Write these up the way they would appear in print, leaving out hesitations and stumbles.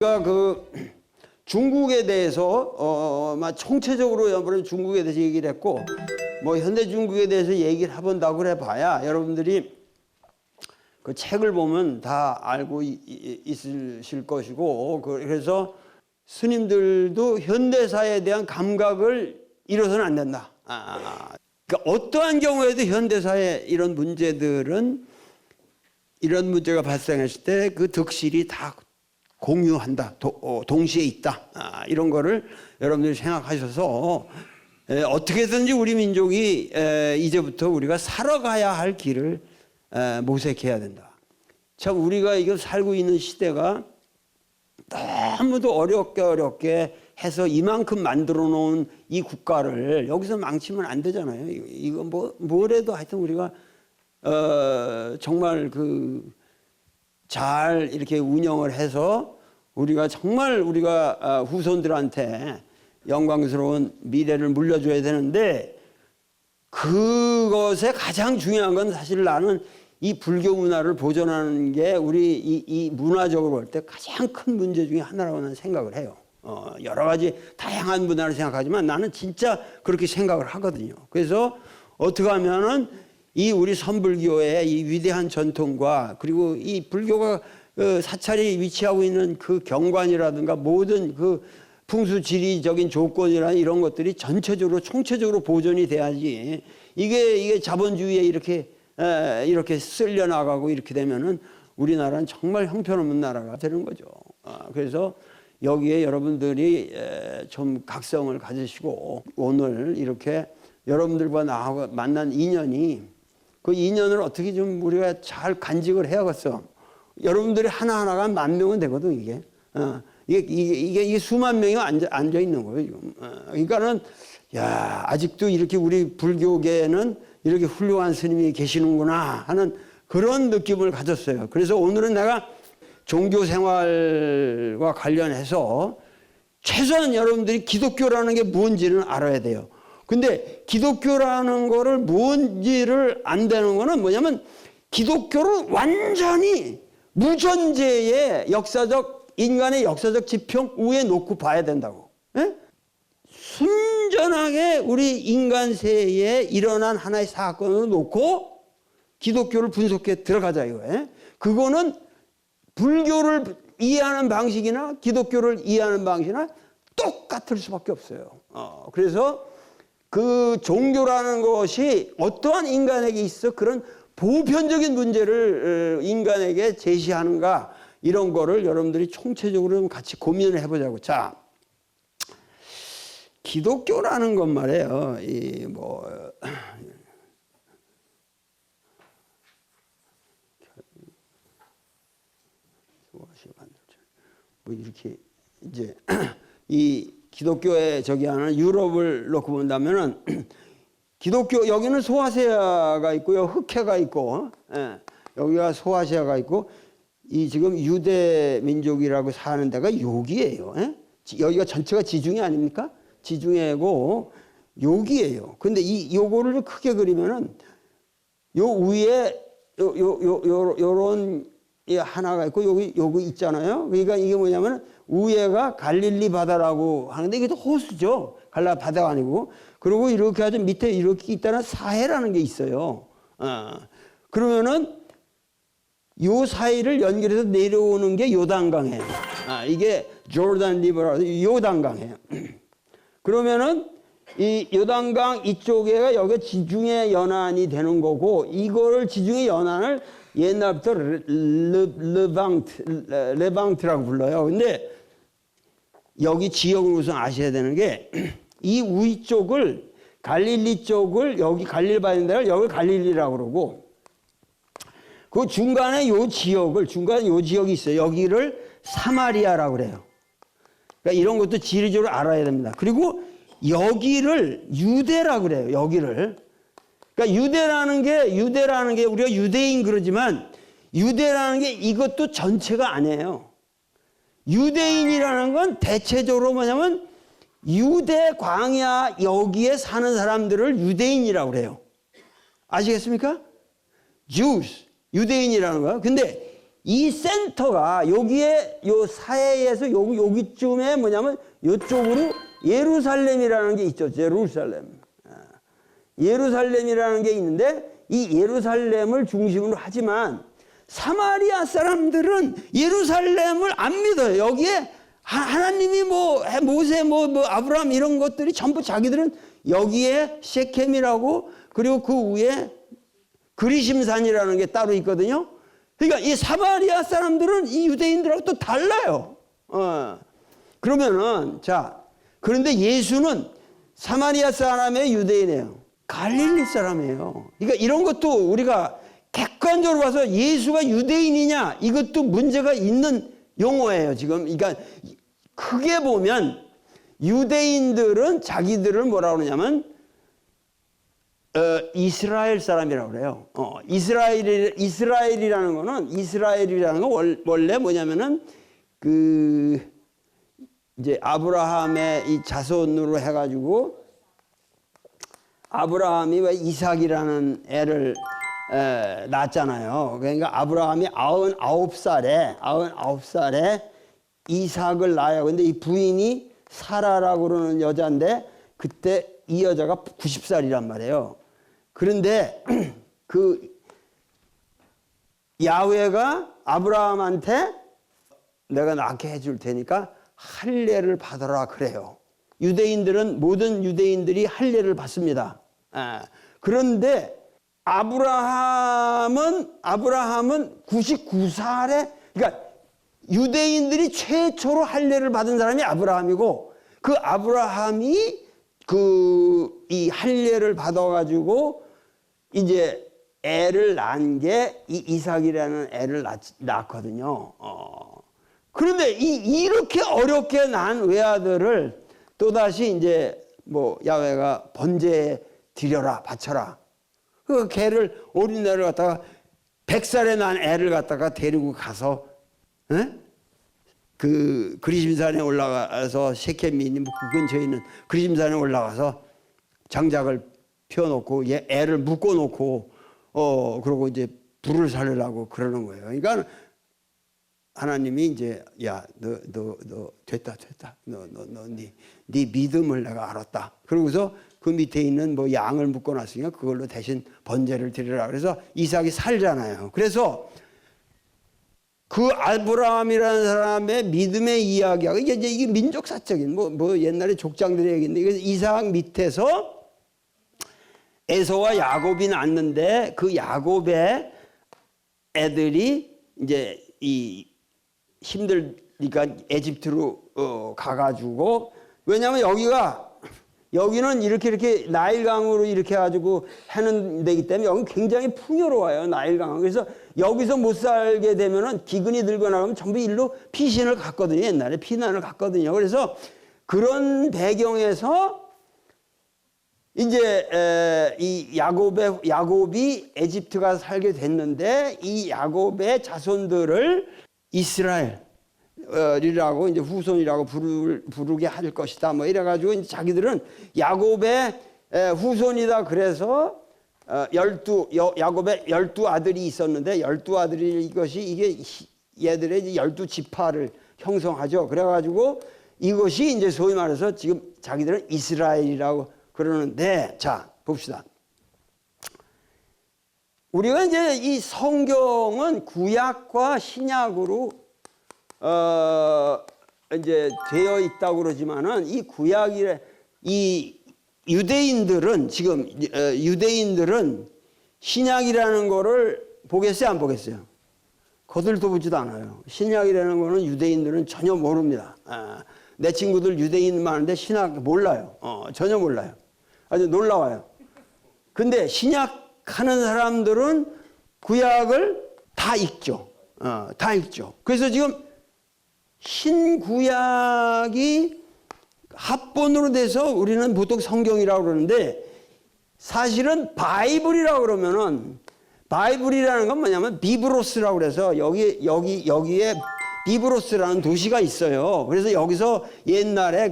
우리가 중국에 대해서 총체적으로 여러분 중국에 대해서 얘기를 했고 뭐 현대 중국에 대해서 얘기를 해본다고 그래봐야 여러분들이 그 책을 보면 다 알고 있으실 것이고 그래서 스님들도 현대사에 대한 감각을 잃어서는 안 된다. 그러니까 어떠한 경우에도 현대사의 이런 문제들은 이런 문제가 발생했을 때 그 득실이 다 공유한다. 동시에 있다. 이런 거를 여러분들이 생각하셔서 어떻게든지 우리 민족이 이제부터 우리가 살아가야 할 길을 모색해야 된다. 참 우리가 이거 살고 있는 시대가 너무도 어렵게 해서 이만큼 만들어 놓은 이 국가를 여기서 망치면 안 되잖아요. 이거 뭐래도 하여튼 우리가 정말 잘 이렇게 운영을 해서 우리가 정말 우리가 후손들한테 영광스러운 미래를 물려줘야 되는데 그것에 가장 중요한 건 사실 나는 이 불교 문화를 보존하는 게 우리 이 문화적으로 볼 때 가장 큰 문제 중에 하나라고 나는 생각을 해요. 여러 가지 다양한 문화를 생각하지만 나는 진짜 그렇게 생각을 하거든요. 그래서 어떻게 하면은 이 우리 선불교의 이 위대한 전통과 그리고 이 불교가 사찰이 위치하고 있는 그 경관이라든가 모든 그 풍수지리적인 조건이나 이런 것들이 전체적으로 총체적으로 보존이 돼야지 이게 자본주의에 이렇게 쓸려 나가고 이렇게 되면은 우리나라는 정말 형편없는 나라가 되는 거죠. 그래서 여기에 여러분들이 좀 각성을 가지시고 오늘 이렇게 여러분들과 나하고 만난 인연이 그 인연을 어떻게 좀 우리가 잘 간직을 해야겠어. 여러분들이 하나하나가 10,000명은 되거든, 이게. 이게 수만 명이 앉아 있는 거예요, 지금. 그러니까는, 야, 아직도 이렇게 우리 불교계에는 이렇게 훌륭한 스님이 계시는구나 하는 그런 느낌을 가졌어요. 그래서 오늘은 내가 종교 생활과 관련해서 최소한 여러분들이 기독교라는 게 뭔지는 알아야 돼요. 근데 기독교라는 거를 뭔지를 안 되는 거는 뭐냐면 기독교를 완전히 무전제의 인간의 역사적 지평 위에 놓고 봐야 된다고. 에? 순전하게 우리 인간세에 일어난 하나의 사건을 놓고 기독교를 분석해 들어가자 이거예요. 그거는 불교를 이해하는 방식이나 기독교를 이해하는 방식이나 똑같을 수밖에 없어요. 그래서 그 종교라는 것이 어떠한 인간에게 있어 그런 보편적인 문제를 인간에게 제시하는가 이런 거를 여러분들이 총체적으로 같이 고민을 해보자고. 자, 기독교라는 것 말이에요. 이렇게 이제 이 기독교에 하는 유럽을 놓고 본다면은 기독교 여기는 소아시아가 있고요, 흑해가 있고, 여기가 소아시아가 있고, 이 지금 유대 민족이라고 사는 데가 여기예요. 여기가 전체가 지중해 아닙니까? 지중해고 여기예요. 근데 요거를 크게 그리면은 요 위에 요런 하나가 있고 여기 있잖아요. 그러니까 이게 뭐냐면 위에가 갈릴리 바다라고 하는데 이게 또 호수죠. 갈릴리 바다가 아니고. 그리고 이렇게 아주 밑에 이렇게 있다는 사해라는 게 있어요. 그러면은 요 사이를 연결해서 내려오는 게 요단강이에요. 이게 조르단 리버라고 요단강이에요. 그러면은 이 요단강 이쪽에가 여기 지중해 연안이 되는 거고 이거를 지중해 연안을 옛날부터 레방트라고 불러요. 근데 여기 지역을 우선 아셔야 되는 게 이 위쪽을 갈릴리 쪽을 여기 갈릴리 바다인 데를 여기 갈릴리라고 그러고 그 중간에 요 지역이 있어요. 여기를 사마리아라고 그래요. 그러니까 이런 것도 지리적으로 알아야 됩니다. 그리고 여기를 유대라고 그래요. 여기를. 그러니까 유대라는 게 우리가 유대인 그러지만 유대라는 게 이것도 전체가 아니에요. 유대인이라는 건 대체적으로 뭐냐면 유대 광야 여기에 사는 사람들을 유대인이라고 그래요. 아시겠습니까? Jews, 유대인이라는 거예요. 근데 이 센터가 여기에 요 사해에서 여기쯤에 뭐냐면 이쪽으로 예루살렘이라는 게 있죠. 예루살렘. 예루살렘이라는 게 있는데 이 예루살렘을 중심으로 하지만 사마리아 사람들은 예루살렘을 안 믿어요. 여기에 하나님이 뭐 모세 뭐 아브라함 이런 것들이 전부 자기들은 여기에 셰켐이라고 그리고 그 위에 그리심산이라는 게 따로 있거든요. 그러니까 이 사마리아 사람들은 이 유대인들하고 또 달라요. 그러면은 자 그런데 예수는 사마리아 사람의 유대인이에요. 갈릴리 사람이에요. 그러니까 이런 것도 우리가 객관적으로 봐서 예수가 유대인이냐 이것도 문제가 있는 용어예요. 지금 그러니까 크게 보면 유대인들은 자기들을 뭐라 그러냐면 이스라엘 사람이라고 그래요. 이스라엘이라는 건 원래 뭐냐면은 그 이제 아브라함의 이 자손으로 해가지고 아브라함이 왜 이삭이라는 애를 낳았잖아요. 그러니까 아브라함이 99살에 이삭을 낳아요. 근데 이 부인이 사라라고 그러는 여자인데 그때 이 여자가 90살이란 말이에요. 그런데 그 야훼가 아브라함한테 내가 낳게 해줄 테니까 할례를 받아라 그래요. 모든 유대인들이 할례를 받습니다. 그런데 아브라함은 99살에 그러니까 유대인들이 최초로 할례를 받은 사람이 아브라함이고 그 아브라함이 이 할례를 받아가지고 이제 애를 낳은 게 이 이삭이라는 애를 낳거든요. 그런데 이렇게 어렵게 낳은 외아들을 또다시 이제 뭐 야훼가 번제에 드려라 바쳐라. 그 개를 어린애를 갖다가 100살에 낳은 애를 갖다가 데리고 가서 그 그리심산에 올라가서 셰켐이 그 근처에 있는 그리심산에 올라가서 장작을 펴놓고 애를 묶어놓고 그러고 이제 불을 살리려고 그러는 거예요. 그러니까 하나님이 이제 야 너 됐다 네 믿음을 내가 알았다. 그러고서 그 밑에 있는 뭐 양을 묶어놨으니까 그걸로 대신 번제를 드리라. 그래서 이삭이 살잖아요. 그래서 그 아브라함이라는 사람의 믿음의 이야기하고 이게 민족사적인 뭐 옛날에 족장들의 얘기인데 이삭 밑에서 에서와 야곱이 낳는데 그 야곱의 애들이 이제 이 힘들니까 에집트로 가가지고 왜냐하면 여기는 이렇게 나일강으로 이렇게 해가지고 하는 데기 때문에 여기 굉장히 풍요로워요. 나일강은. 그래서 여기서 못 살게 되면은 기근이 들고 나가면 전부 일로 피신을 갔거든요. 옛날에 피난을 갔거든요. 그래서 그런 배경에서 이제 이 야곱이 에집트 가서 살게 됐는데 이 야곱의 자손들을 이스라엘이라고 이제 후손이라고 부르게 할 것이다. 뭐 이래가지고 이제 자기들은 야곱의 후손이다. 그래서 야곱의 12아들이 있었는데 12아들이 이게 얘들의 12지파를 형성하죠. 그래가지고 이것이 이제 소위 말해서 지금 자기들은 이스라엘이라고 그러는데 자 봅시다. 우리가 이제 이 성경은 구약과 신약으로 이제 되어 있다고 그러지만은 이 구약이래 이 유대인들은 지금 유대인들은 신약이라는 거를 보겠어요, 안 보겠어요? 거들떠 보지도 않아요. 신약이라는 거는 유대인들은 전혀 모릅니다. 내 친구들 유대인 많은데 신약 몰라요. 전혀 몰라요. 아주 놀라워요. 근데 신약하는 사람들은 구약을 다 읽죠. 다 읽죠. 그래서 지금 신구약이 합본으로 돼서 우리는 보통 성경이라고 그러는데 사실은 바이블이라고 그러면은 바이블이라는 건 뭐냐면 비브로스라고 그래서 여기에 비브로스라는 도시가 있어요. 그래서 여기서 옛날에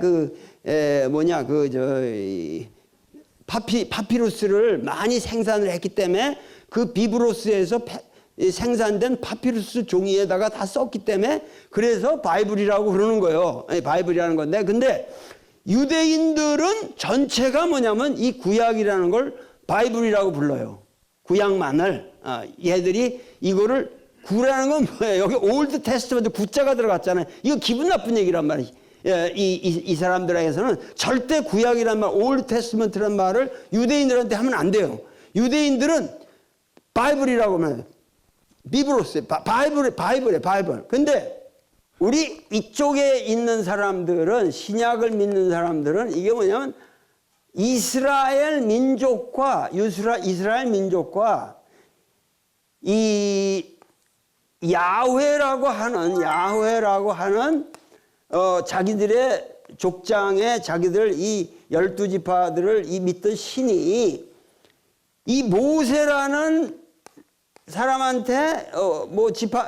파피루스를 많이 생산을 했기 때문에 그 비브로스에서 이 생산된 파피루스 종이에다가 다 썼기 때문에 그래서 바이블이라고 그러는 거예요. 바이블이라는 건데, 근데 유대인들은 전체가 뭐냐면 이 구약이라는 걸 바이블이라고 불러요. 구약만을. 얘들이 이거를 구라는 건 뭐예요? 여기 올드 테스트먼트 구자가 들어갔잖아요. 이거 기분 나쁜 얘기란 말이에요. 이 사람들에게서는 절대 구약이란 말, 올드 테스트먼트란 말을 유대인들한테 하면 안 돼요. 유대인들은 바이블이라고 하면 비브로스, 바이블. 근데 우리 이쪽에 있는 사람들은, 신약을 믿는 사람들은 이게 뭐냐면 이스라엘 민족과 이 야훼라고 하는 자기들의 족장에 자기들 이 12지파들을 이 믿던 신이 이 모세라는 사람한테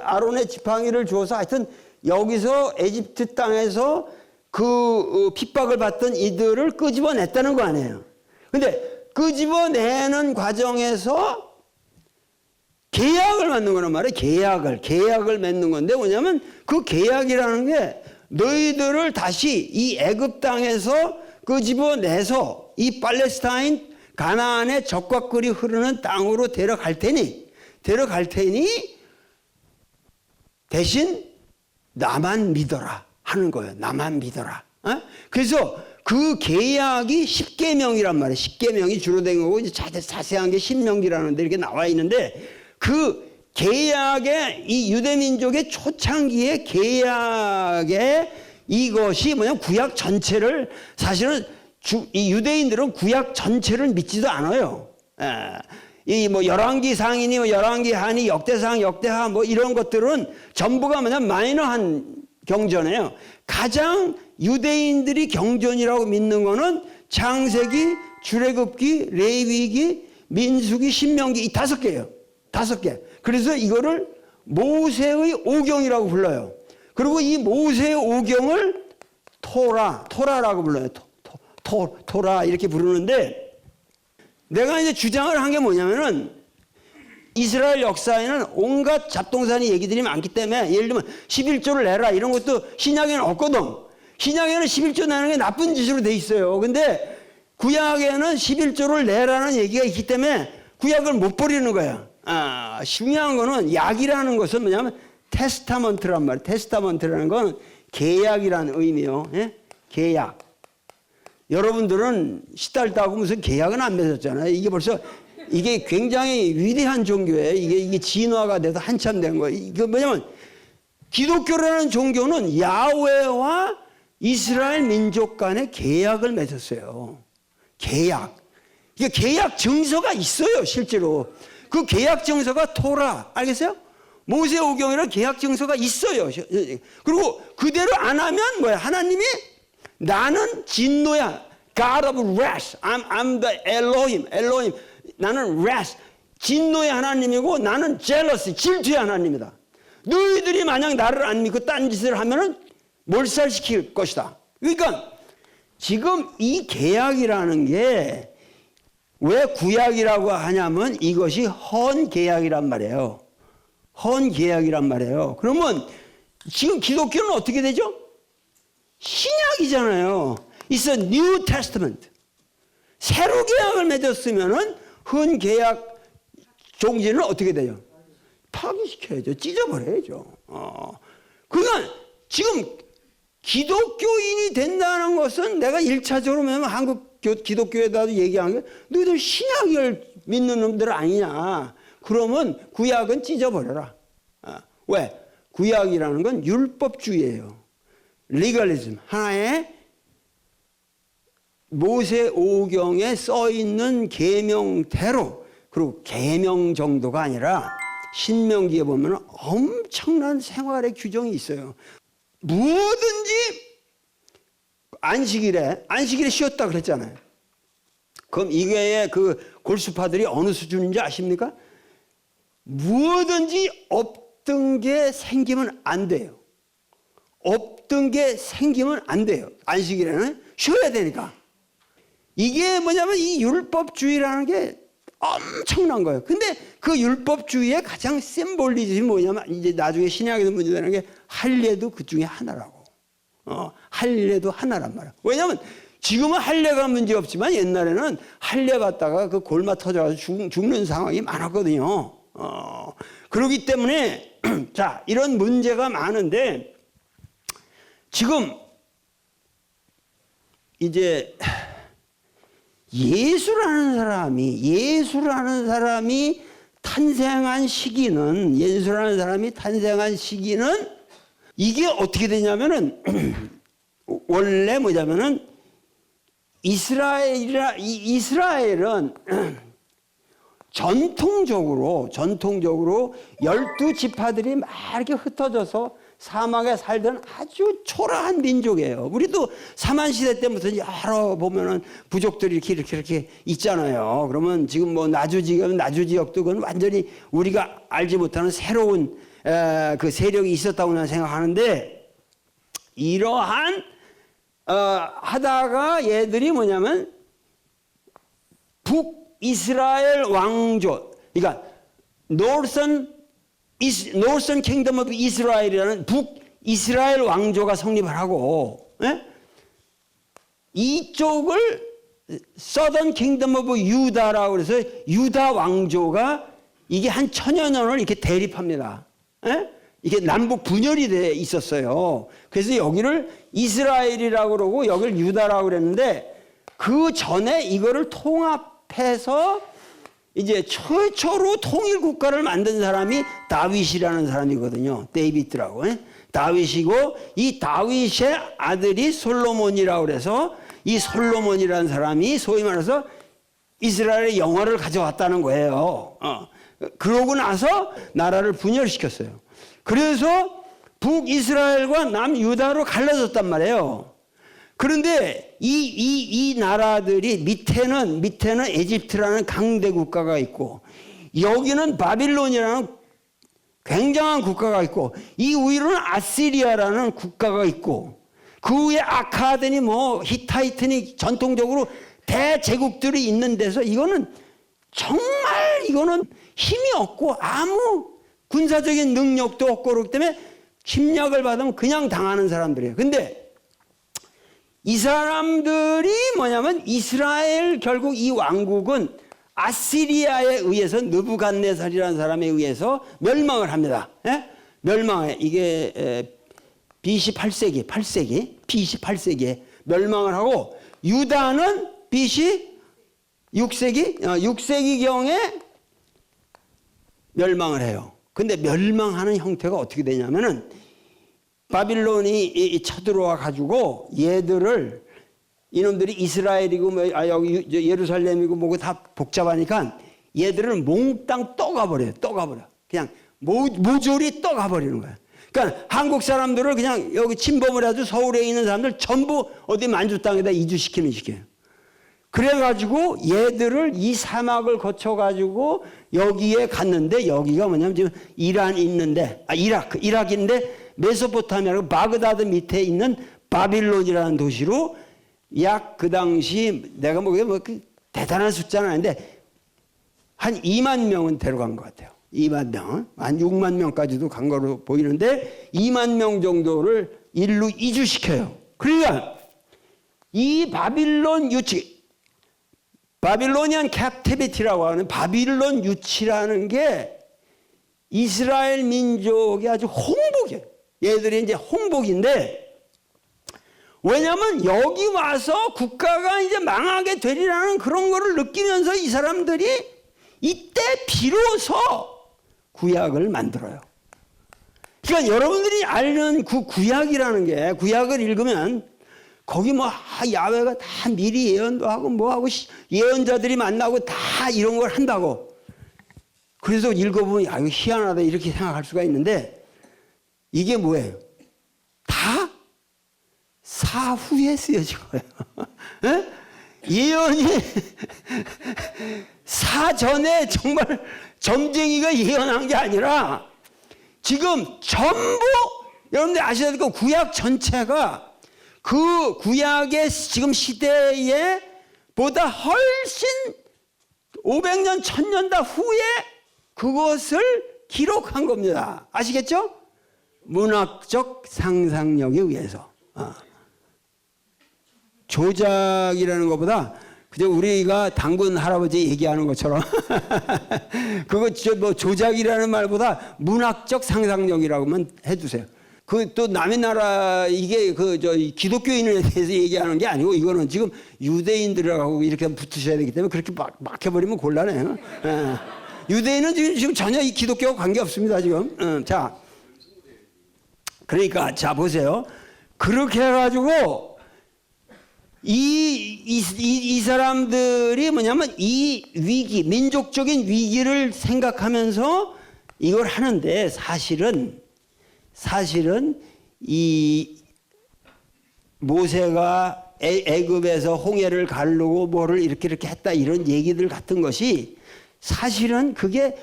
아론의 지팡이를 줘서 하여튼 여기서 에집트 땅에서 그 핍박을 받던 이들을 끄집어냈다는 거 아니에요. 근데 끄집어내는 과정에서 계약을 맺는 거란 말이에요. 계약을 맺는 건데 뭐냐면 그 계약이라는 게 너희들을 다시 이 애굽 땅에서 끄집어내서 이 팔레스타인 가나안의 적과 꿀이 흐르는 땅으로 데려갈 테니 대신 나만 믿어라 하는 거예요. 나만 믿어라. 그래서 그 계약이 십계명이란 말이에요. 십계명이 주로 된 거고 이제 자세한 게 신명기라는데 이렇게 나와 있는데 그 계약의 이 유대민족의 초창기의 계약의 이것이 뭐냐면 구약 전체를 사실은 이 유대인들은 구약 전체를 믿지도 않아요. 이 뭐 열왕기 상이니 뭐 열왕기 하니 역대상 역대하 뭐 이런 것들은 전부가 뭐냐면 마이너한 경전이에요. 가장 유대인들이 경전이라고 믿는 거는 창세기, 출애굽기, 레위기, 민수기, 신명기 이 5개예요. 5개. 그래서 이거를 모세의 오경이라고 불러요. 그리고 이 모세의 오경을 토라라고 불러요. 토라 이렇게 부르는데 내가 이제 주장을 한 게 뭐냐면은 이스라엘 역사에는 온갖 잡동사니 얘기들이 많기 때문에 예를 들면 11조를 내라 이런 것도 신약에는 없거든. 신약에는 11조 내는 게 나쁜 짓으로 돼 있어요. 근데 구약에는 11조를 내라는 얘기가 있기 때문에 구약을 못 버리는 거야. 중요한 거는 약이라는 것은 뭐냐면 테스타먼트란 말이에요. 테스타먼트라는 건 계약이라는 의미요. 예? 계약. 여러분들은 시달다고 무슨 계약은 안 맺었잖아요. 이게 벌써 이게 굉장히 위대한 종교예요. 이게 진화가 돼서 한참 된 거예요. 이게 뭐냐면 기독교라는 종교는 야훼와 이스라엘 민족 간의 계약을 맺었어요. 계약. 이게 계약 증서가 있어요, 실제로. 그 계약 증서가 토라. 알겠어요? 모세 오경이라는 계약 증서가 있어요. 그리고 그대로 안 하면 뭐야? 하나님이 나는 진노야. God of wrath. I'm the Elohim. 나는 wrath. 진노의 하나님이고 나는 jealousy. 질투의 하나님이다. 너희들이 만약 나를 안 믿고 딴 짓을 하면은 몰살시킬 것이다. 그러니까 지금 이 계약이라는 게 왜 구약이라고 하냐면 이것이 헌 계약이란 말이에요. 헌 계약이란 말이에요. 그러면 지금 기독교는 어떻게 되죠? 신약이잖아요. It's a New Testament. 새로 계약을 맺었으면은 헌 계약 종지는 어떻게 돼요? 파기시켜야죠. 찢어버려야죠. 그러니까 지금 기독교인이 된다는 것은 내가 1차적으로 한국 기독교에다도 얘기한 게 너희들 신약을 믿는 놈들 아니냐. 그러면 구약은 찢어버려라. 왜? 구약이라는 건 율법주의예요. 리걸리즘. 하나의 모세 오경에 써 있는 계명대로 그리고 계명 정도가 아니라 신명기에 보면 엄청난 생활의 규정이 있어요. 뭐든지 안식일에 쉬었다 그랬잖아요. 그럼 이게 그 골수파들이 어느 수준인지 아십니까? 뭐든지 없던 게 생기면 안 돼요. 없던 게 생기면 안 돼요. 안식일에는 쉬어야 되니까. 이게 뭐냐면 이 율법주의라는 게 엄청난 거예요. 근데 그 율법주의의 가장 심볼리즘이 뭐냐면 이제 나중에 신약에서 문제되는 게 할례도 그 중에 하나라고. 할례도 하나란 말이야. 왜냐하면 지금은 할례가 문제 없지만 옛날에는 할례 받다가 그 골마 터져가지고 죽는 상황이 많았거든요. 그렇기 때문에 자, 이런 문제가 많은데 지금 이제 예수라는 사람이 탄생한 시기는 이게 어떻게 되냐면은 원래 뭐냐면은 이스라엘은 전통적으로 12지파들이 막 이렇게 흩어져서 사막에 살던 아주 초라한 민족이에요. 우리도 사만시대 때부터 여러 보면은 부족들이 이렇게 있잖아요. 그러면 지금 뭐 나주 지역도 그건 완전히 우리가 알지 못하는 새로운 그 세력이 있었다고 나는 생각하는데, 이러한 하다가 얘들이 뭐냐면 북이스라엘 왕조, 그러니까 Northern Kingdom of Israel이라는 북이스라엘 왕조가 성립을 하고, 이쪽을 Southern Kingdom of Judah라고 해서 유다 왕조가 이게 한 1000여 년을 이렇게 대립합니다. 이게 남북 분열이 돼 있었어요. 그래서 여기를 이스라엘이라고 그러고 여기를 유다라고 그랬는데, 그 전에 이거를 통합해서 이제 최초로 통일 국가를 만든 사람이 다윗이라는 사람이거든요. 데이비드라고. 다윗이고, 이 다윗의 아들이 솔로몬이라고 그래서 이 솔로몬이라는 사람이 소위 말해서 이스라엘의 영화를 가져왔다는 거예요. 그러고 나서 나라를 분열시켰어요. 그래서 북이스라엘과 남유다로 갈라졌단 말이에요. 그런데 이 나라들이 밑에는 에집트라는 강대 국가가 있고, 여기는 바빌론이라는 굉장한 국가가 있고, 이 위로는 아시리아라는 국가가 있고, 그 위에 아카드니 뭐 히타이트니 전통적으로 대제국들이 있는 데서 이거는 힘이 없고 아무 군사적인 능력도 없고, 그렇기 때문에 침략을 받으면 그냥 당하는 사람들이에요. 근데 이 사람들이 뭐냐면 이스라엘, 결국 이 왕국은 아시리아에 의해서, 느부갓네살이라는 사람에 의해서 멸망을 합니다. 멸망해. 이게 BC 8세기에 멸망을 하고, 유다는 BC 6세기경에 멸망을 해요. 근데 멸망하는 형태가 어떻게 되냐면은 바빌론이 쳐들어와 가지고 얘들을, 이놈들이 이스라엘이고 여기 예루살렘이고 뭐고 다 복잡하니까 얘들을 몽땅 떠가버려요. 그냥 모조리 떠가버리는 거예요. 그러니까 한국 사람들을 그냥 여기 침범을 해도 서울에 있는 사람들 전부 어디 만주 땅에다 이주시켜요. 그래가지고 얘들을 이 사막을 거쳐가지고 여기에 갔는데, 여기가 뭐냐면 지금 이란 있는데, 이라크인데 메소포타미아라고 바그다드 밑에 있는 바빌론이라는 도시로 약 그 당시 내가 뭐 대단한 숫자는 아닌데 한 2만 명은 데려간 것 같아요. 2만 명, 한 6만 명까지도 간 거로 보이는데 2만 명 정도를 일로 이주시켜요. 그러니까 이 바빌론 유치, 바빌로니안 캡티비티라고 하는 바빌론 유치라는 게 이스라엘 민족이 아주 홍복이에요. 얘들이 이제 홍복인데, 왜냐하면 여기 와서 국가가 이제 망하게 되리라는 그런 거를 느끼면서 이 사람들이 이때 비로소 구약을 만들어요. 그러니까 여러분들이 아는 그 구약이라는 게, 구약을 읽으면 거기 뭐 야훼가 다 미리 예언도 하고 뭐하고 예언자들이 만나고 다 이런 걸 한다고. 그래서 읽어보면 이거 희한하다 이렇게 생각할 수가 있는데, 이게 뭐예요? 다 사후에 쓰여진 거예요. 예언이 사전에 정말 점쟁이가 예언한 게 아니라 지금 전부 여러분들 아셔야 될 거, 구약 전체가 그 구약의 지금 시대에 보다 훨씬 500년, 1000년 다 후에 그것을 기록한 겁니다. 아시겠죠? 문학적 상상력에 의해서. 조작이라는 것보다 그냥 우리가 당군 할아버지 얘기하는 것처럼 그거 뭐 조작이라는 말보다 문학적 상상력이라고만 해주세요. 그 또 남의 나라 이게 기독교인에 대해서 얘기하는 게 아니고 이거는 지금 유대인들하고 이렇게 붙으셔야 되기 때문에 그렇게 막 해버리면 곤란해요. 유대인은 지금 전혀 이 기독교와 관계 없습니다 지금. 자, 그러니까 자 보세요. 그렇게 해가지고 이 사람들이 뭐냐면 이 위기, 민족적인 위기를 생각하면서 이걸 하는데 사실은 이 모세가 애굽에서 홍해를 가르고 뭐를 이렇게 했다 이런 얘기들 같은 것이 사실은 그게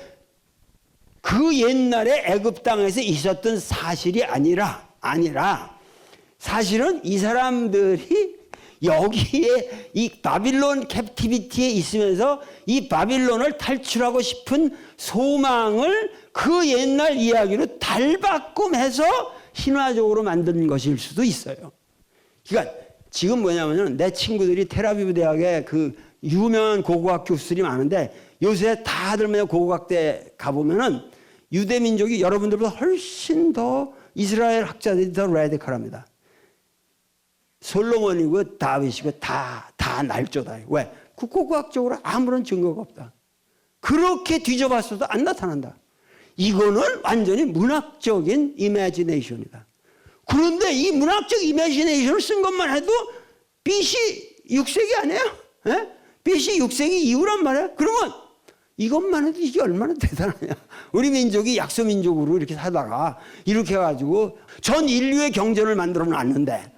그 옛날에 애굽 땅에서 있었던 사실이 아니라 사실은 이 사람들이 여기에 이 바빌론 캡티비티에 있으면서 이 바빌론을 탈출하고 싶은 소망을 그 옛날 이야기로 달바꿈해서 신화적으로 만든 것일 수도 있어요. 그러니까 지금 뭐냐면은 내 친구들이 텔아비브 대학에 그 유명한 고고학 교수들이 많은데 요새 다들 뭐냐 고고학대 가보면은 유대 민족이 여러분들보다 훨씬 더 이스라엘 학자들이 더 레디컬합니다. 솔로몬이고 다윗이고 다 날조다. 왜? 국고과학적으로 아무런 증거가 없다. 그렇게 뒤져봤어도 안 나타난다. 이거는 완전히 문학적인 이미지네이션이다. 그런데 이 문학적 이미지네이션을 쓴 것만 해도 BC 6세기 아니에요? 예? BC 6세기 이후란 말이야. 그러면 이것만 해도 이게 얼마나 대단하냐. 우리 민족이 약소민족으로 이렇게 살다가 이렇게 해가지고 전 인류의 경전을 만들어 놨는데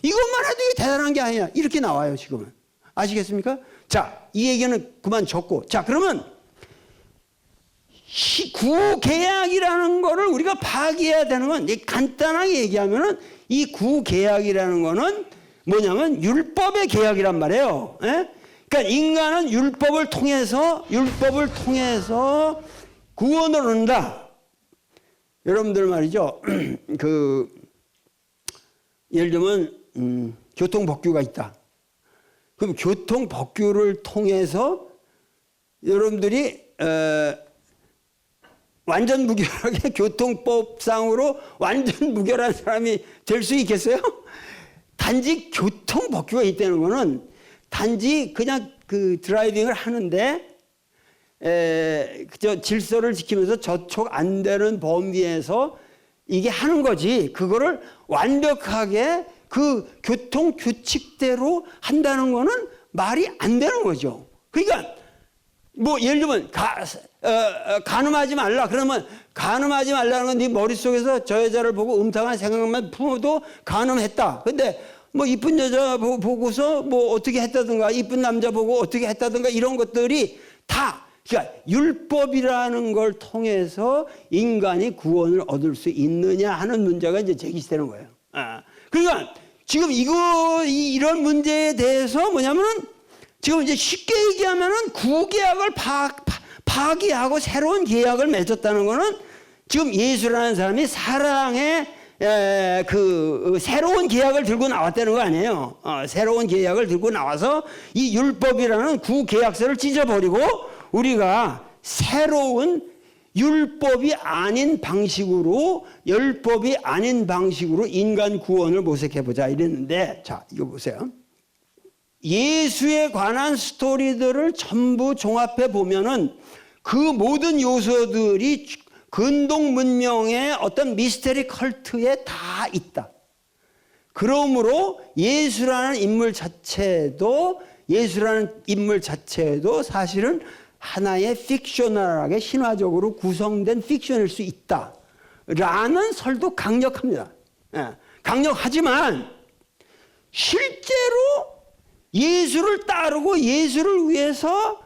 이것만 해도 이게 대단한 게 아니야. 이렇게 나와요 지금은. 아시겠습니까? 자, 이 얘기는 그만 줬고, 자 그러면 구계약이라는 거를 우리가 파악해야 되는 건 간단하게 얘기하면은 이 구계약이라는 거는 뭐냐면 율법의 계약이란 말이에요. 예? 그러니까 인간은 율법을 통해서 구원을 얻는다. 여러분들 말이죠. 예를 들면 교통법규가 있다. 그럼 교통법규를 통해서 여러분들이 완전 무결하게 교통법상으로 완전 무결한 사람이 될 수 있겠어요? 단지 교통법규가 있다는 거는 단지 그냥 그 드라이빙을 하는데 그저 질서를 지키면서 저촉 안 되는 범위에서 이게 하는 거지. 그거를 완벽하게 그 교통 규칙대로 한다는 거는 말이 안 되는 거죠. 그러니까 뭐 예를 들면 간음하지 말라. 그러면 간음하지 말라는 건 네 머릿속에서 저 여자를 보고 음탕한 생각만 품어도 간음했다. 근데 뭐 이쁜 여자 보고서 뭐 어떻게 했다든가 이쁜 남자 보고 어떻게 했다든가 이런 것들이 다 그러니까 율법이라는 걸 통해서 인간이 구원을 얻을 수 있느냐 하는 문제가 이제 제기되는 거예요. 그러니까 지금 이런 문제에 대해서 뭐냐면은 지금 이제 쉽게 얘기하면은 구계약을 파기하고 새로운 계약을 맺었다는 거는 지금 예수라는 사람이 사랑의 그 새로운 계약을 들고 나왔다는 거 아니에요. 새로운 계약을 들고 나와서 이 율법이라는 구계약서를 찢어버리고 우리가 새로운 율법이 아닌 방식으로 인간 구원을 모색해보자 이랬는데, 자 이거 보세요. 예수에 관한 스토리들을 전부 종합해 보면은 그 모든 요소들이 근동 문명의 어떤 미스테리 컬트에 다 있다. 그러므로 예수라는 인물 자체도 사실은 하나의 픽셔널하게 신화적으로 구성된 픽션일 수 있다라는 설도 강력합니다. 강력하지만 실제로 예수를 따르고 예수를 위해서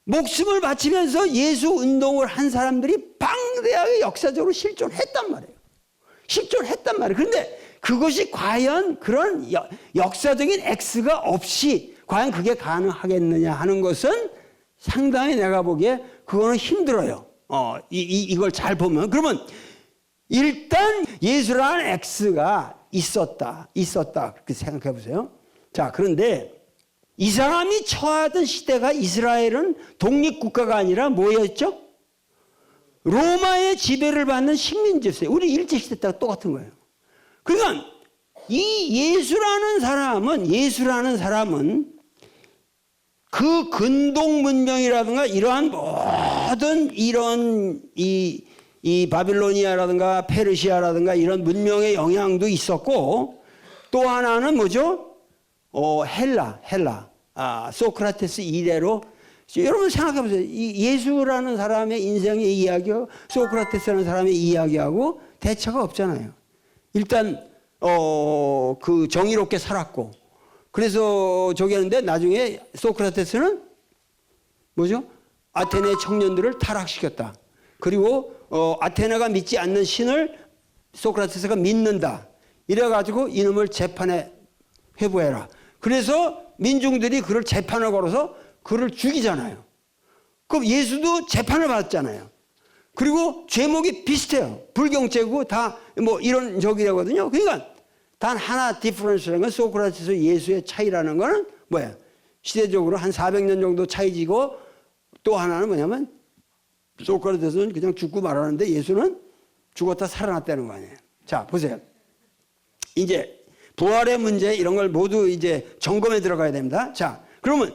목숨을 바치면서 예수 운동을 한 사람들이 방대하게 역사적으로 실존했단 말이에요. 그런데 그것이 과연 그런 역사적인 X가 없이 과연 그게 가능하겠느냐 하는 것은 상당히 내가 보기에 그거는 힘들어요. 이걸 잘 보면. 그러면 일단 예수라는 X가 있었다. 그렇게 생각해 보세요. 자, 그런데 이 사람이 처하던 시대가 이스라엘은 독립국가가 아니라 뭐였죠? 로마의 지배를 받는 식민지였어요. 우리 일제시대 때가 똑같은 거예요. 그러니까 이 예수라는 사람은 그 근동 문명이라든가 이러한 모든 이런 이 바빌로니아라든가 페르시아라든가 이런 문명의 영향도 있었고 또 하나는 뭐죠? 헬라. 소크라테스 이래로 여러분 생각해 보세요. 이 예수라는 사람의 인생의 이야기와 소크라테스라는 사람의 이야기하고 대처가 없잖아요. 일단 그 정의롭게 살았고 그래서 저기 하는데 나중에 소크라테스는 뭐죠? 아테네 청년들을 타락시켰다. 그리고 아테네가 믿지 않는 신을 소크라테스가 믿는다. 이래가지고 이놈을 재판에 회부해라. 그래서 민중들이 그를 재판을 걸어서 그를 죽이잖아요. 그럼 예수도 재판을 받았잖아요. 그리고 제목이 비슷해요. 불경죄고 다 뭐 이런 적이라거든요. 그러니까 단 하나 디퍼런스라는 건 소크라테스 예수의 차이라는 거는 뭐야? 시대적으로 한 400년 정도 차이지고 또 하나는 뭐냐면 소크라테스는 그냥 죽고 말하는데 예수는 죽었다 살아났다는 거 아니에요. 자, 보세요. 이제 부활의 문제 이런 걸 모두 이제 점검에 들어가야 됩니다. 자, 그러면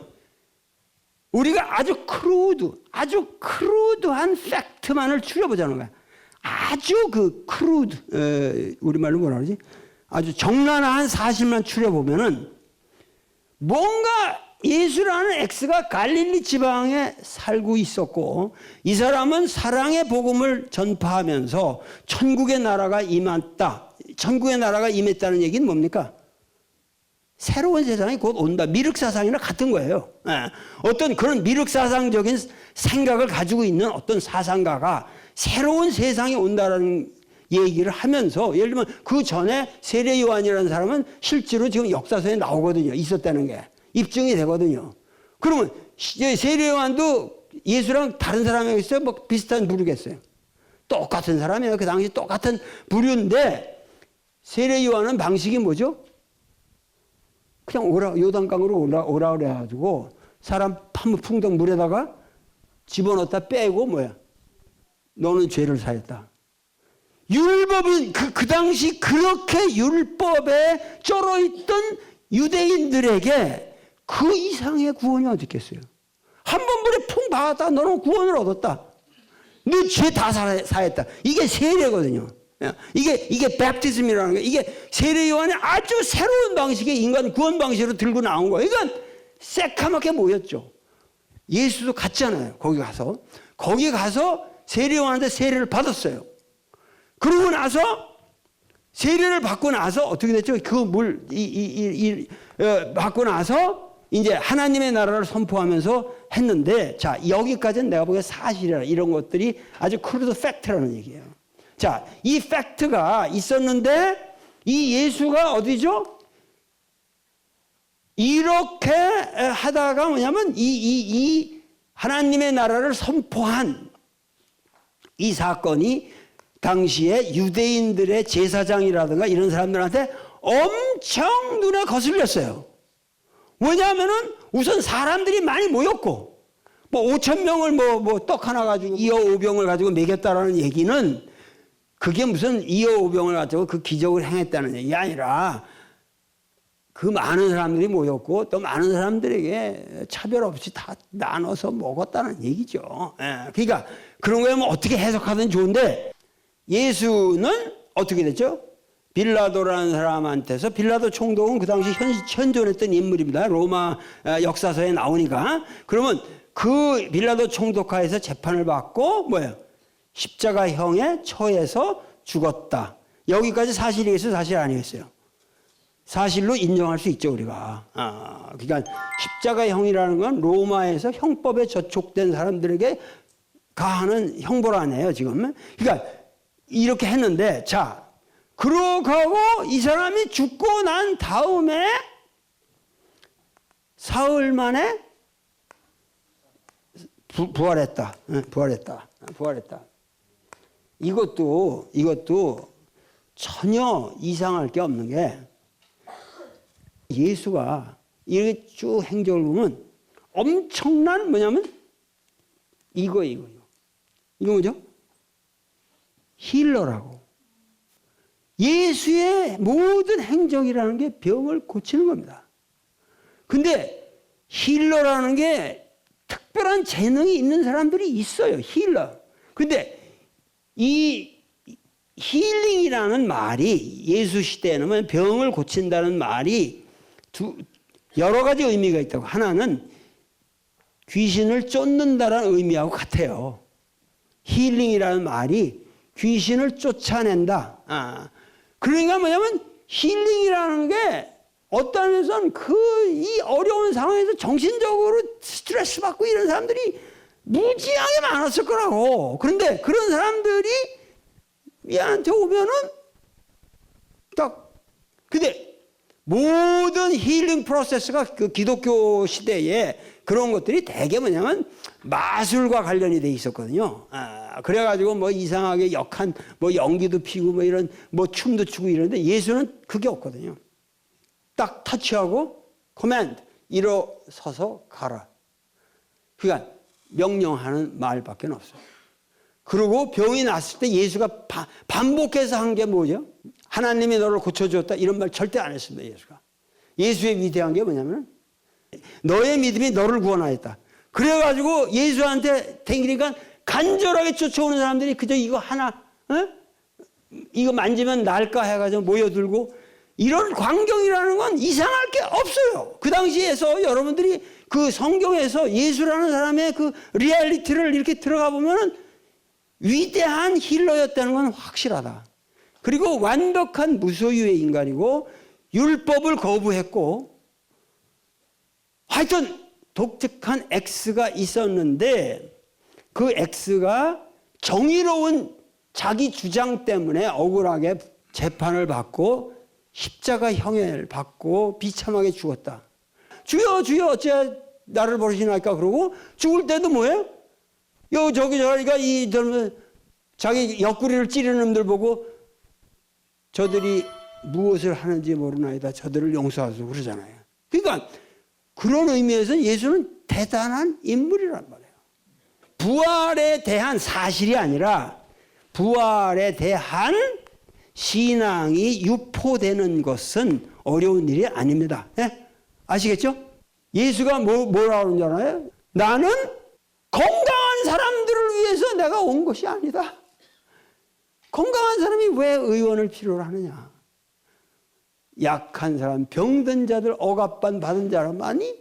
우리가 아주 크루드한 팩트만을 추려보자는 거야. 아주 그 크루드, 우리말로 뭐라 그러지? 아주 적나라한 사실만 추려보면은 뭔가 예수라는 X가 갈릴리 지방에 살고 있었고 이 사람은 사랑의 복음을 전파하면서 천국의 나라가 임했다. 천국의 나라가 임했다는 얘기는 뭡니까? 새로운 세상이 곧 온다. 미륵사상이랑 같은 거예요. 어떤 그런 미륵사상적인 생각을 가지고 있는 어떤 사상가가 새로운 세상이 온다는 얘기를 하면서 예를 들면 그 전에 세례 요한이라는 사람은 실제로 지금 역사서에 나오거든요. 있었다는 게. 입증이 되거든요. 그러면 세례 요한도 예수랑 다른 사람이겠어요? 뭐 비슷한 부류겠어요? 똑같은 사람이에요. 그 당시 똑같은 부류인데 세례 요한은 방식이 뭐죠? 그냥 요단강으로 오라 그래가지고 사람 풍덩 물에다가 집어넣었다 빼고 뭐야? 너는 죄를 사했다. 율법은 그 당시 그렇게 율법에 쩔어있던 유대인들에게 그 이상의 구원이 어디 있겠어요? 한 번 물에 풍 박았다 너는 구원을 얻었다. 너 죄 다 사했다. 이게 세례거든요. 이게 베프티즘이라는 거예요. 이게 세례 요한의 아주 새로운 방식의 인간 구원 방식으로 들고 나온 거예요. 이건 새까맣게 모였죠. 예수도 갔잖아요. 거기 가서 세례 요한한테 세례를 받았어요. 그러고 나서 세례를 받고 나서 어떻게 됐죠? 그 물 받고 나서 이제 하나님의 나라를 선포하면서 했는데 자 여기까지는 내가 보기에 사실이라 이런 것들이 아주 크루드 팩트라는 얘기예요. 자, 이 팩트가 있었는데 이 예수가 어디죠? 이렇게 하다가 뭐냐면 이 하나님의 나라를 선포한 이 사건이 당시에 유대인들의 제사장이라든가 이런 사람들한테 엄청 눈에 거슬렸어요. 왜냐하면은 우선 사람들이 많이 모였고 뭐 5,000명을 뭐 떡 하나 가지고 2어 5병을 가지고 먹였다라는 얘기는 그게 무슨 2어 5병을 가지고 그 기적을 행했다는 얘기 아니라 그 많은 사람들이 모였고 또 많은 사람들에게 차별 없이 다 나눠서 먹었다는 얘기죠. 그러니까 그런 거면 어떻게 해석하든 좋은데 예수는 어떻게 됐죠? 빌라도라는 사람한테서 빌라도 총독은 그 당시 현존했던 인물입니다. 로마 역사서에 나오니까. 그러면 그 빌라도 총독하에서 재판을 받고 뭐예요? 십자가형에 처해서 죽었다. 여기까지 사실이겠어요? 사실 아니겠어요? 사실로 인정할 수 있죠, 우리가. 그러니까 십자가형이라는 건 로마에서 형법에 저촉된 사람들에게 가하는 형벌아니에요, 지금. 그러니까 이렇게 했는데, 자, 그러고 이 사람이 죽고 난 다음에 사흘 만에 부활했다. 부활했다. 이것도 전혀 이상할 게 없는 게 예수가 이렇게 쭉 행적을 보면 엄청난 뭐냐면 이거. 이거 뭐죠? 힐러라고. 예수의 모든 행적이라는 게 병을 고치는 겁니다. 근데 힐러라는 게 특별한 재능이 있는 사람들이 있어요. 힐러. 근데 이 힐링이라는 말이 예수 시대에는 병을 고친다는 말이 여러 가지 의미가 있다고. 하나는 귀신을 쫓는다는 의미하고 같아요. 힐링이라는 말이 귀신을 쫓아낸다. 그러니까 뭐냐면 힐링이라는 게 어떤 면에서는 이 어려운 상황에서 정신적으로 스트레스 받고 이런 사람들이 무지하게 많았을 거라고. 그런데 그런 사람들이 얘한테 오면은 근데 모든 힐링 프로세스가 그 기독교 시대에 그런 것들이 대개 뭐냐면 마술과 관련이 돼 있었거든요. 그래가지고 뭐 이상하게 역한 뭐 연기도 피고 뭐 이런 뭐 춤도 추고 이러는데 예수는 그게 없거든요. 딱 터치하고 코맨드 일어서서 가라. 그러니까 명령하는 말밖에 없어요. 그리고 병이 났을 때 예수가 반복해서 한 게 뭐죠? 하나님이 너를 고쳐주었다 이런 말 절대 안 했습니다. 예수가. 예수의 위대한 게 뭐냐면 너의 믿음이 너를 구원하였다. 그래가지고 예수한테 댕기니까 간절하게 쫓아오는 사람들이 그저 이거 하나 이거 만지면 나을까 해가지고 모여들고 이런 광경이라는 건 이상할 게 없어요. 그 당시에서 여러분들이 그 성경에서 예수라는 사람의 그 리얼리티를 이렇게 들어가 보면은 위대한 힐러였다는 건 확실하다. 그리고 완벽한 무소유의 인간이고 율법을 거부했고 하여튼 독특한 X가 있었는데 그 X가 정의로운 자기 주장 때문에 억울하게 재판을 받고 십자가 형을 받고 비참하게 죽었다. 주여 어째 나를 버리시나이까 그러고 죽을 때도 뭐예요? 저기가 자기 옆구리를 찌르는 놈들 보고 저들이 무엇을 하는지 모르나이다. 저들을 용서하소서 그러잖아요. 그러니까 그런 의미에서 예수는 대단한 인물이란 말이에요. 부활에 대한 사실이 아니라 부활에 대한 신앙이 유포되는 것은 어려운 일이 아닙니다. 네? 아시겠죠? 예수가 뭐라고 그러잖아요. 나는 건강한 사람들을 위해서 내가 온 것이 아니다. 건강한 사람이 왜 의원을 필요로 하느냐. 약한 사람, 병든 자들, 억압반 받은 사람만이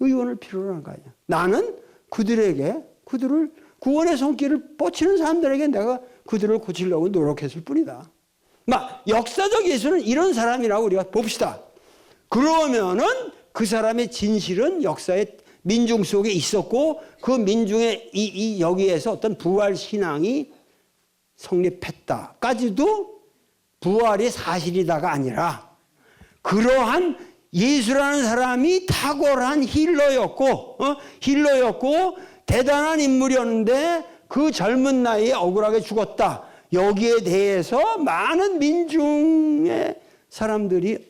의원을 필요로 하는 거 아니야. 나는 그들을 구원의 손길을 뻗치는 사람들에게 내가 그들을 고치려고 노력했을 뿐이다. 역사적 예수는 이런 사람이라고 우리가 봅시다. 그러면은 그 사람의 진실은 역사의 민중 속에 있었고 그 민중의 여기에서 어떤 부활 신앙이 성립했다까지도 부활이 사실이다가 아니라 그러한 예수라는 사람이 탁월한 힐러였고 대단한 인물이었는데 그 젊은 나이에 억울하게 죽었다. 여기에 대해서 많은 민중의 사람들이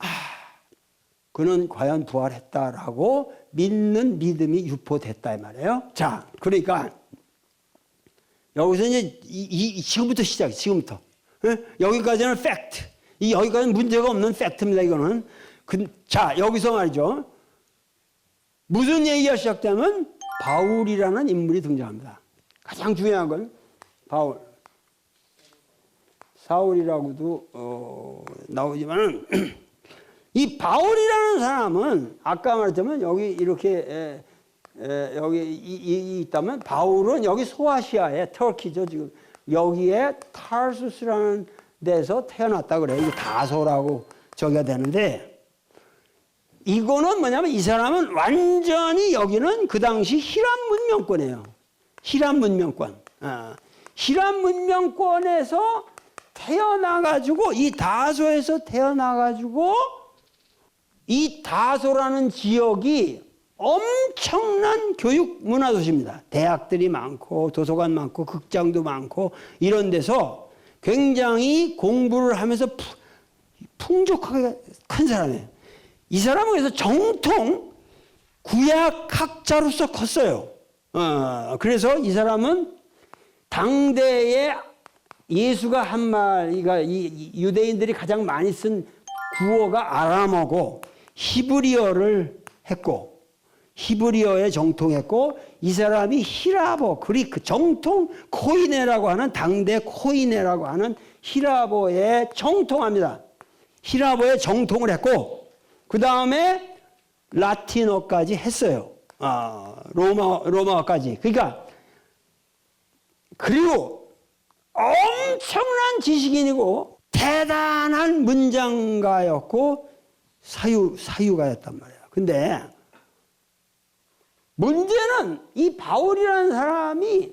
그는 과연 부활했다라고 믿는 믿음이 유포됐다 이 말이에요. 자, 그러니까 여기서 이제 지금부터 시작해. 지금부터 여기까지는 팩트. 여기까지는 문제가 없는 팩트입니다. 이거는 자 여기서 말이죠. 무슨 얘기가 시작되면 바울이라는 인물이 등장합니다. 가장 중요한 건 바울. 사울이라고도 나오지만은 이 바울이라는 사람은 아까 말했지만 여기 이렇게 여기 있다면 바울은 여기 소아시아의 터키죠. 지금 여기에 타르수스라는 데서 태어났다 그래요. 이게 다소라고 저기가 되는데 이거는 뭐냐면 이 사람은 완전히 여기는 그 당시 히람 문명권이에요. 히람 문명권. 히람 문명권에서 태어나가지고 이 다소에서 태어나가지고 이 다소라는 지역이 엄청난 교육 문화 도시입니다. 대학들이 많고 도서관 많고 극장도 많고 이런 데서 굉장히 공부를 하면서 풍족하게 큰 사람이에요. 이 사람은 그래서 정통 구약학자로서 컸어요. 그래서 이 사람은 당대에 예수가 한 말, 유대인들이 가장 많이 쓴 구어가 아람어고 히브리어를 했고 히브리어에 정통했고 이 사람이 히라보, 그리크, 정통 코이네라고 하는 당대 코이네라고 하는 히라보에 정통합니다. 히라보에 정통을 했고 그 다음에 라틴어까지 했어요. 로마어까지. 그러니까 그리고 엄청난 지식인이고 대단한 문장가였고 사유가였단 말이에요. 근데 문제는 이 바울이라는 사람이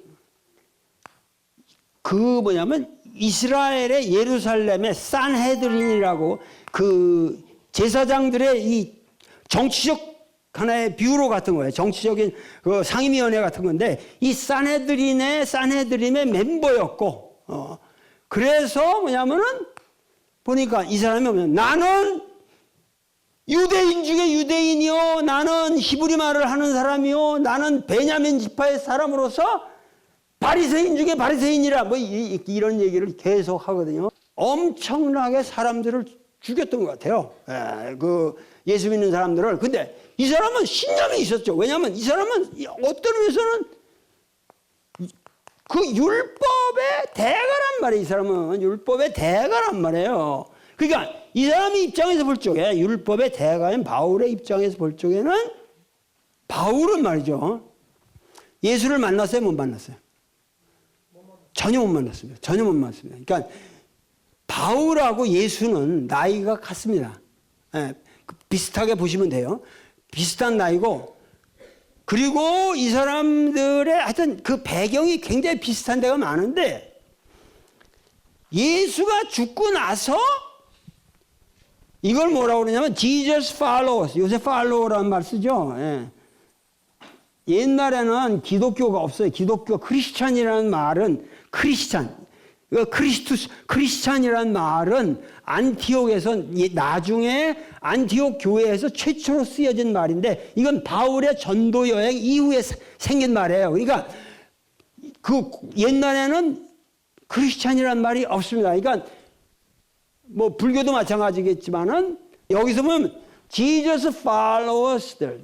이스라엘의 예루살렘의 산헤드린이라고 그 제사장들의 이 정치적 하나의 뷰로 같은 거예요. 정치적인 그 상임위원회 같은 건데 이 산헤드린의 멤버였고 그래서 보니까 이 사람이 나는 유대인 중에 유대인이요, 나는 히브리 말을 하는 사람이요, 나는 베냐민 지파의 사람으로서 바리새인 중에 바리새인이라 이런 얘기를 계속 하거든요. 엄청나게 사람들을 죽였던 것 같아요. 예수 믿는 사람들을. 근데 이 사람은 신념이 있었죠. 왜냐하면 이 사람은 어떤 의미에서는 그 율법의 대가란 말이에요. 이 사람은 율법의 대가란 말이에요. 그러니까 이 사람의 입장에서 볼 적에 율법의 대가인 바울의 입장에서 볼 적에는 바울은 말이죠. 예수를 만났어요? 못 만났어요? 전혀 못 만났습니다. 전혀 못 만났습니다. 그러니까 바울하고 예수는 나이가 같습니다. 비슷하게 보시면 돼요. 비슷한 나이고 그리고 이 사람들의 하여튼 그 배경이 굉장히 비슷한 데가 많은데 예수가 죽고 나서 이걸 뭐라고 그러냐면 Jesus followers, 요새 follow라는 말 쓰죠. 옛날에는 기독교가 없어요. 기독교 크리스찬이라는 말은 크리스찬이라는 말은 안티옥에서 나중에 안티옥 교회에서 최초로 쓰여진 말인데 이건 바울의 전도 여행 이후에 생긴 말이에요. 그러니까 그 옛날에는 크리스찬이라는 말이 없습니다. 그러니까 불교도 마찬가지겠지만은 여기서 보면 Jesus followers들,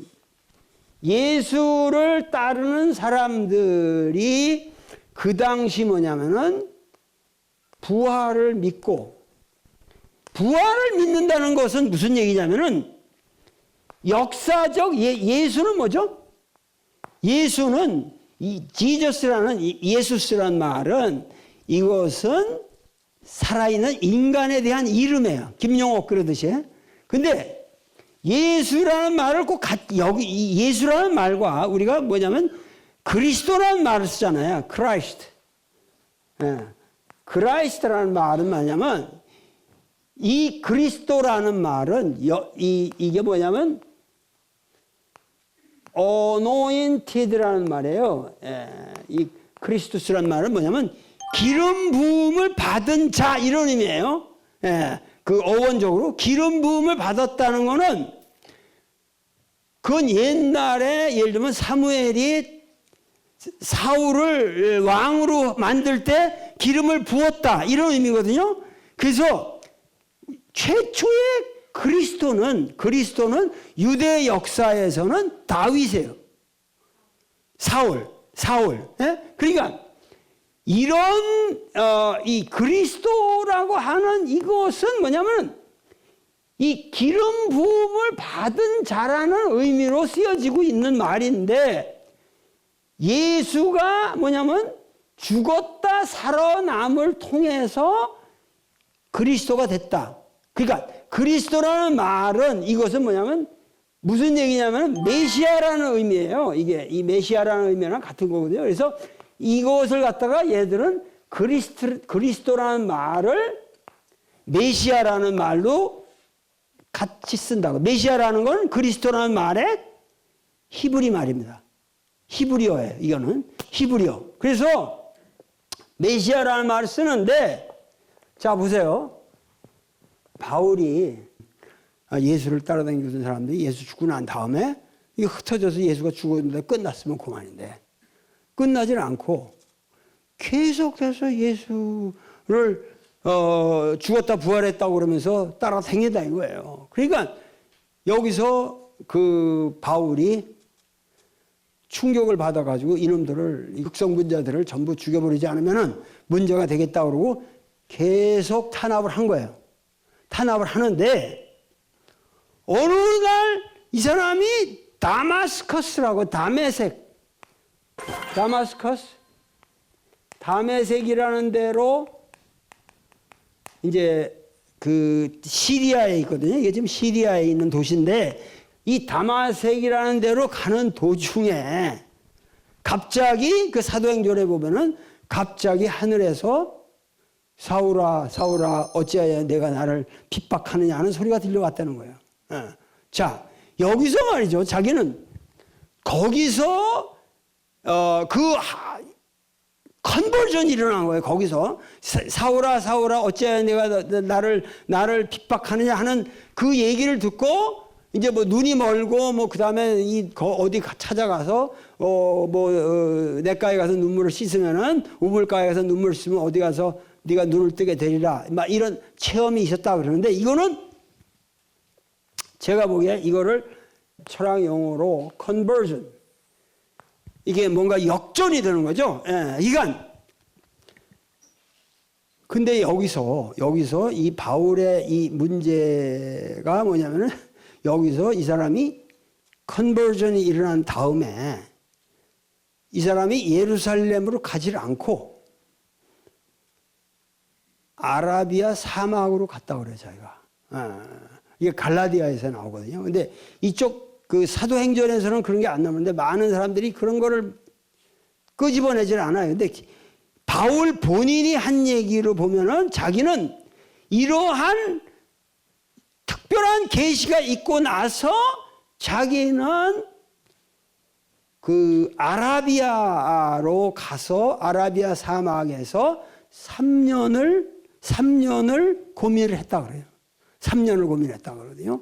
예수를 따르는 사람들이 그 당시 부활을 믿고, 부활을 믿는다는 것은 무슨 얘기냐면은 역사적 예수는 뭐죠? 예수는 이 지저스라는 예수스라는 말은 이것은 살아있는 인간에 대한 이름이에요. 김용옥 그러듯이. 근데 예수라는 말을 꼭 여기 예수라는 말과 우리가 그리스도라는 말을 쓰잖아요. 크라이스트. 크라이스트라는 말은 뭐냐면 이 그리스도라는 말은 이게 anointed라는 말이에요. 이 크리스투스라는 말은 기름 부음을 받은 자 이런 의미예요. 그 어원적으로 기름 부음을 받았다는 거는 그건 옛날에 예를 들면 사무엘이 사울을 왕으로 만들 때 기름을 부었다 이런 의미거든요. 그래서 최초의 그리스도는 유대 역사에서는 다윗이에요. 사울. 그러니까 이런 이 그리스도라고 하는 이것은 이 기름 부음을 받은 자라는 의미로 쓰여지고 있는 말인데 예수가 죽었다 살아남을 통해서 그리스도가 됐다. 그러니까 그리스도라는 말은 이것은 무슨 얘기냐면 메시아라는 의미예요. 이게 이 메시아라는 의미랑 같은 거거든요. 그래서 이것을 갖다가 얘들은 그리스도라는 말을 메시아라는 말로 같이 쓴다고. 메시아라는 건 그리스도라는 말의 히브리 말입니다. 히브리어예요. 이거는 히브리어. 그래서 메시아라는 말을 쓰는데 자 보세요. 바울이 예수를 따라다니던 사람들이 예수 죽고 난 다음에 이게 흩어져서 예수가 죽었는데 끝났으면 그만인데 끝나질 않고 계속해서 예수를 죽었다 부활했다고 그러면서 따라다니는 거예요. 그러니까 여기서 그 바울이 충격을 받아가지고 이놈들을 흑성분자들을 전부 죽여버리지 않으면은 문제가 되겠다 그러고 계속 탄압을 한 거예요. 탄압을 하는데 어느 날 이 사람이 다마스커스라고 다메섹이라는 데로 이제 그 시리아에 있거든요. 이게 지금 시리아에 있는 도시인데 이 다마섹이라는 데로 가는 도중에 갑자기 그 사도행전에 보면은 갑자기 하늘에서 사울아 사울아 어찌하여 내가 나를 핍박하느냐 하는 소리가 들려왔다는 거예요. 자 여기서 말이죠. 자기는 거기서 그 컨버전이 일어난 거예요. 거기서 사울아 사울아 어찌하여 내가 나를 핍박하느냐 하는 그 얘기를 듣고 이제 뭐 눈이 멀고 뭐 그다음에 어디 찾아가서 냇가에 가서 눈물을 씻으면은 우물가에 가서 눈물을 씻으면 어디 가서 네가 눈을 뜨게 되리라 막 이런 체험이 있었다 그러는데 이거는 제가 보기에 이거를 철학 용어로 conversion 이게 뭔가 역전이 되는 거죠. 예, 이간. 근데 여기서 이 바울의 이 문제가 뭐냐면은 여기서 이 사람이 컨버전이 일어난 다음에 이 사람이 예루살렘으로 가지를 않고 아라비아 사막으로 갔다 그래요, 자기가. 이게 갈라디아에서 나오거든요. 근데 이쪽 그 사도행전에서는 그런 게 안 나오는데 많은 사람들이 그런 거를 끄집어내질 않아요. 근데 바울 본인이 한 얘기로 보면은 자기는 이러한 특별한 계시가 있고 나서 자기는 그 아라비아로 가서 아라비아 사막에서 3년을 고민을 했다 그래요. 3년을 고민했다 그러거든요.